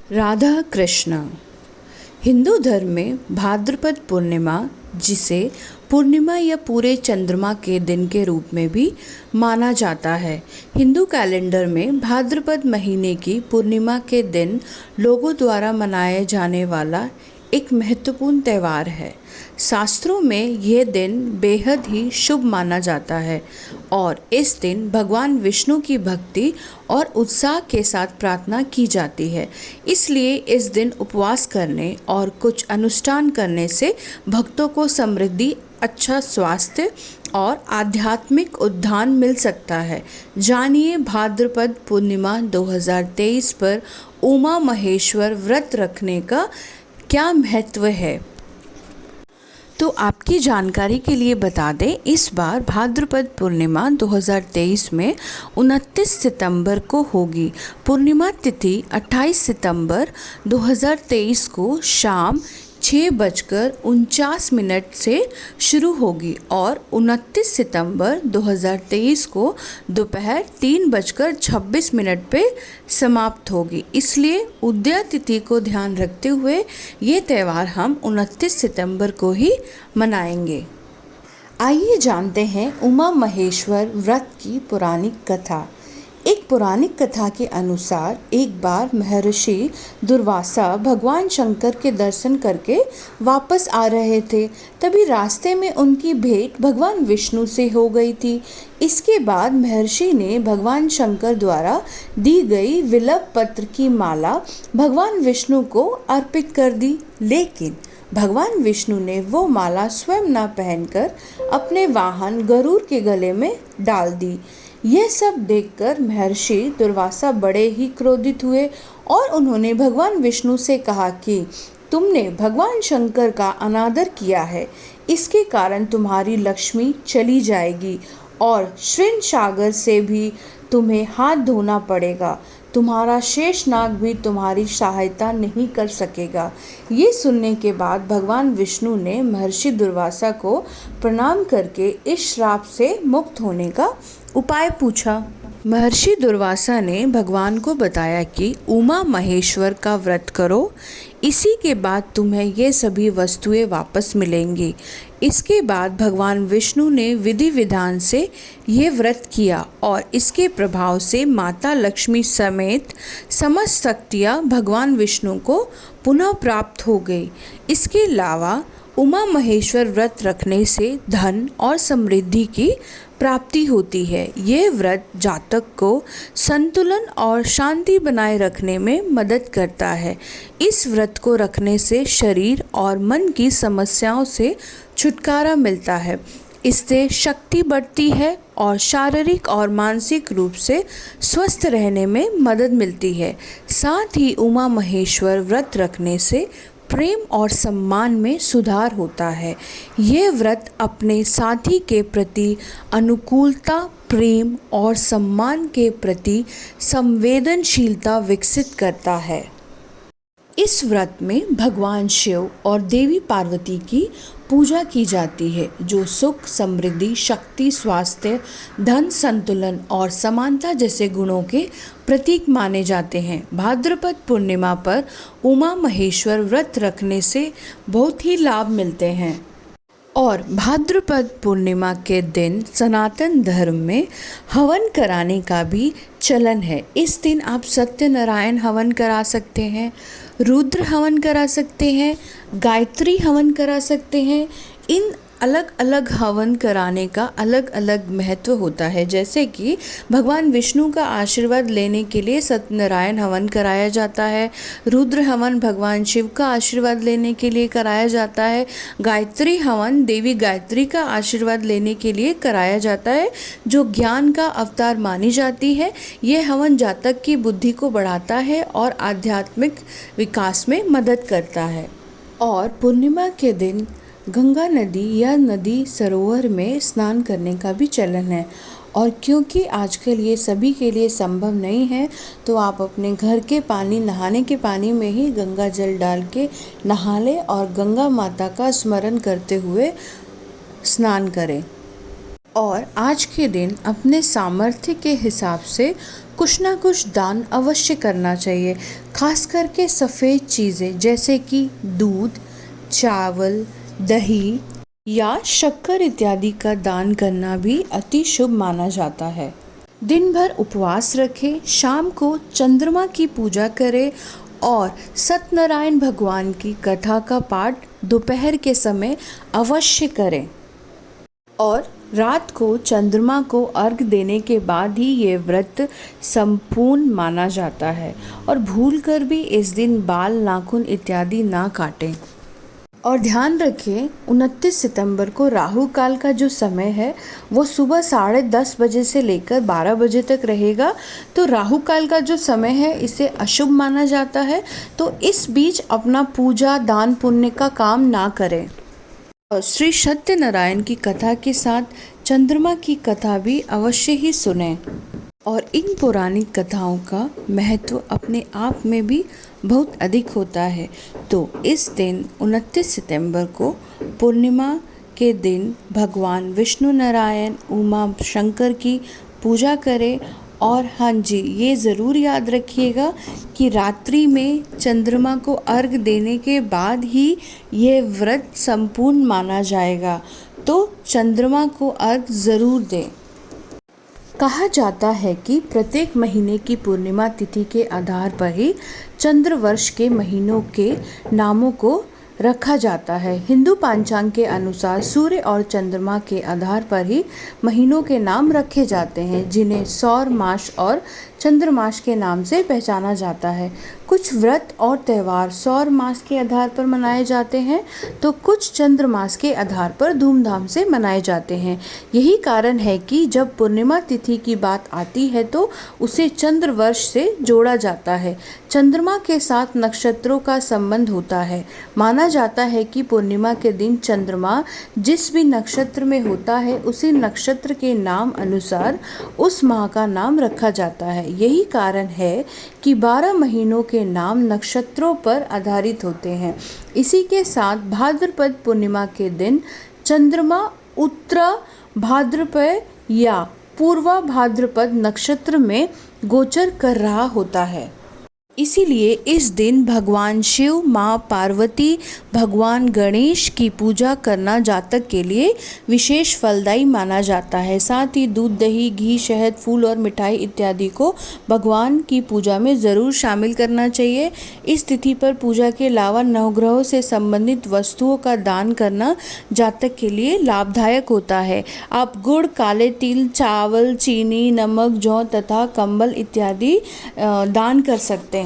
राधा कृष्ण। हिंदू धर्म में भाद्रपद पूर्णिमा, जिसे पूर्णिमा या पूरे चंद्रमा के दिन के रूप में भी माना जाता है, हिंदू कैलेंडर में भाद्रपद महीने की पूर्णिमा के दिन लोगों द्वारा मनाया जाने वाला एक महत्वपूर्ण त्यौहार है। शास्त्रों में यह दिन बेहद ही शुभ माना जाता है और इस दिन भगवान विष्णु की भक्ति और उत्साह के साथ प्रार्थना की जाती है। इसलिए इस दिन उपवास करने और कुछ अनुष्ठान करने से भक्तों को समृद्धि, अच्छा स्वास्थ्य और आध्यात्मिक उद्धान मिल सकता है। जानिए भाद्रपद पूर्णिमा 2023 पर उमा महेश्वर व्रत रखने का क्या महत्व है। तो आपकी जानकारी के लिए बता दें, इस बार भाद्रपद पूर्णिमा 2023 में 29 सितंबर को होगी। पूर्णिमा तिथि 28 सितंबर 2023 को शाम 6:49 से शुरू होगी और 29 सितंबर 2023 को दोपहर 3:26 पे समाप्त होगी। इसलिए उदया तिथि को ध्यान रखते हुए ये त्यौहार हम 29 सितंबर को ही मनाएंगे। आइए जानते हैं उमा महेश्वर व्रत की पौराणिक कथा। एक पौराणिक कथा के अनुसार एक बार महर्षि दुर्वासा भगवान शंकर के दर्शन करके वापस आ रहे थे। तभी रास्ते में उनकी भेंट भगवान विष्णु से हो गई थी। इसके बाद महर्षि ने भगवान शंकर द्वारा दी गई विल्व पत्र की माला भगवान विष्णु को अर्पित कर दी, लेकिन भगवान विष्णु ने वो माला स्वयं न पहनकर अपने वाहन गरुड़ के गले में डाल दी। यह सब देखकर महर्षि दुर्वासा बड़े ही क्रोधित हुए और उन्होंने भगवान विष्णु से कहा कि तुमने भगवान शंकर का अनादर किया है, इसके कारण तुम्हारी लक्ष्मी चली जाएगी और क्षीर सागर से भी तुम्हें हाथ धोना पड़ेगा। तुम्हारा शेषनाग भी तुम्हारी सहायता नहीं कर सकेगा। ये सुनने के बाद भगवान विष्णु ने महर्षि दुर्वासा को प्रणाम करके इस श्राप से मुक्त होने का उपाय पूछा। महर्षि दुर्वासा ने भगवान को बताया कि उमा महेश्वर का व्रत करो, इसी के बाद तुम्हें ये सभी वस्तुएं वापस मिलेंगी। इसके बाद भगवान विष्णु ने विधि विधान से ये व्रत किया और इसके प्रभाव से माता लक्ष्मी समेत समस्त शक्तियाँ भगवान विष्णु को पुनः प्राप्त हो गई। इसके अलावा उमा महेश्वर व्रत रखने से धन और समृद्धि की प्राप्ति होती है। ये व्रत जातक को संतुलन और शांति बनाए रखने में मदद करता है। इस व्रत को रखने से शरीर और मन की समस्याओं से छुटकारा मिलता है। इससे शक्ति बढ़ती है और शारीरिक और मानसिक रूप से स्वस्थ रहने में मदद मिलती है। साथ ही उमा महेश्वर व्रत रखने से प्रेम और सम्मान में सुधार होता है। ये व्रत अपने साथी के प्रति अनुकूलता, प्रेम और सम्मान के प्रति संवेदनशीलता विकसित करता है। इस व्रत में भगवान शिव और देवी पार्वती की पूजा की जाती है, जो सुख, समृद्धि, शक्ति, स्वास्थ्य, धन, संतुलन और समानता जैसे गुणों के प्रतीक माने जाते हैं। भाद्रपद पूर्णिमा पर उमा महेश्वर व्रत रखने से बहुत ही लाभ मिलते हैं और भाद्रपद पूर्णिमा के दिन सनातन धर्म में हवन कराने का भी चलन है। इस दिन आप सत्यनारायण हवन करा सकते हैं, रुद्र हवन करा सकते हैं, गायत्री हवन करा सकते हैं। इन अलग अलग हवन कराने का अलग अलग महत्व होता है। जैसे कि भगवान विष्णु का आशीर्वाद लेने के लिए सत्यनारायण हवन कराया जाता है, रुद्र हवन भगवान शिव का आशीर्वाद लेने के लिए कराया जाता है, गायत्री हवन देवी गायत्री का आशीर्वाद लेने के लिए कराया जाता है, जो ज्ञान का अवतार मानी जाती है। यह हवन जातक की बुद्धि को बढ़ाता है और आध्यात्मिक विकास में मदद करता है। और पूर्णिमा के दिन गंगा नदी या नदी सरोवर में स्नान करने का भी चलन है। और क्योंकि आजकल ये सभी के लिए संभव नहीं है, तो आप अपने घर के पानी, नहाने के पानी में ही गंगा जल डाल के नहा लें और गंगा माता का स्मरण करते हुए स्नान करें। और आज के दिन अपने सामर्थ्य के हिसाब से कुछ ना कुछ दान अवश्य करना चाहिए। खास करके सफ़ेद चीज़ें जैसे कि दूध, चावल, दही या शक्कर इत्यादि का दान करना भी अति शुभ माना जाता है। दिन भर उपवास रखें, शाम को चंद्रमा की पूजा करें और सत्यनारायण भगवान की कथा का पाठ दोपहर के समय अवश्य करें। और रात को चंद्रमा को अर्घ देने के बाद ही ये व्रत संपूर्ण माना जाता है। और भूलकर भी इस दिन बाल, नाखून इत्यादि ना काटें। और ध्यान रखें 29 सितंबर को राहु काल का जो समय है वो सुबह 10:30 बजे से लेकर 12 बजे तक रहेगा। तो राहु काल का जो समय है इसे अशुभ माना जाता है। तो इस बीच अपना पूजा, दान, पुण्य का काम ना करें। और श्री सत्यनारायण की कथा के साथ चंद्रमा की कथा भी अवश्य ही सुनें। और इन पौराणिक कथाओं का महत्व अपने आप में भी बहुत अधिक होता है। तो इस दिन 29 सितंबर को पूर्णिमा के दिन भगवान विष्णु नारायण, उमा शंकर की पूजा करें। और हाँ जी, ये ज़रूर याद रखिएगा कि रात्रि में चंद्रमा को अर्घ देने के बाद ही ये व्रत संपूर्ण माना जाएगा। तो चंद्रमा को अर्घ ज़रूर दें। कहा जाता है कि प्रत्येक महीने की पूर्णिमा तिथि के आधार पर ही चंद्र वर्ष के महीनों के नामों को रखा जाता है। हिंदू पंचांग के अनुसार सूर्य और चंद्रमा के आधार पर ही महीनों के नाम रखे जाते हैं, जिन्हें सौर मास और चंद्रमास के नाम से पहचाना जाता है। कुछ व्रत और त्यौहार सौर मास के आधार पर मनाए जाते हैं तो कुछ चंद्रमास के आधार पर धूमधाम से मनाए जाते हैं। यही कारण है कि जब पूर्णिमा तिथि की बात आती है तो उसे चंद्र वर्ष से जोड़ा जाता है। चंद्रमा के साथ नक्षत्रों का संबंध होता है। माना जाता है कि पूर्णिमा के दिन चंद्रमा जिस भी नक्षत्र में होता है उसी नक्षत्र के नाम अनुसार उस माह का नाम रखा जाता है। यही कारण है कि 12 महीनों के नाम नक्षत्रों पर आधारित होते हैं। इसी के साथ भाद्रपद पूर्णिमा के दिन चंद्रमा उत्तरा भाद्रपद या पूर्वा भाद्रपद नक्षत्र में गोचर कर रहा होता है। इसीलिए इस दिन भगवान शिव, माँ पार्वती, भगवान गणेश की पूजा करना जातक के लिए विशेष फलदायी माना जाता है। साथ ही दूध, दही, घी, शहद, फूल और मिठाई इत्यादि को भगवान की पूजा में ज़रूर शामिल करना चाहिए। इस तिथि पर पूजा के अलावा नवग्रहों से संबंधित वस्तुओं का दान करना जातक के लिए लाभदायक होता है। आप गुड़, काले तिल, चावल, चीनी, नमक, जौ तथा कंबल इत्यादि दान कर सकते हैं।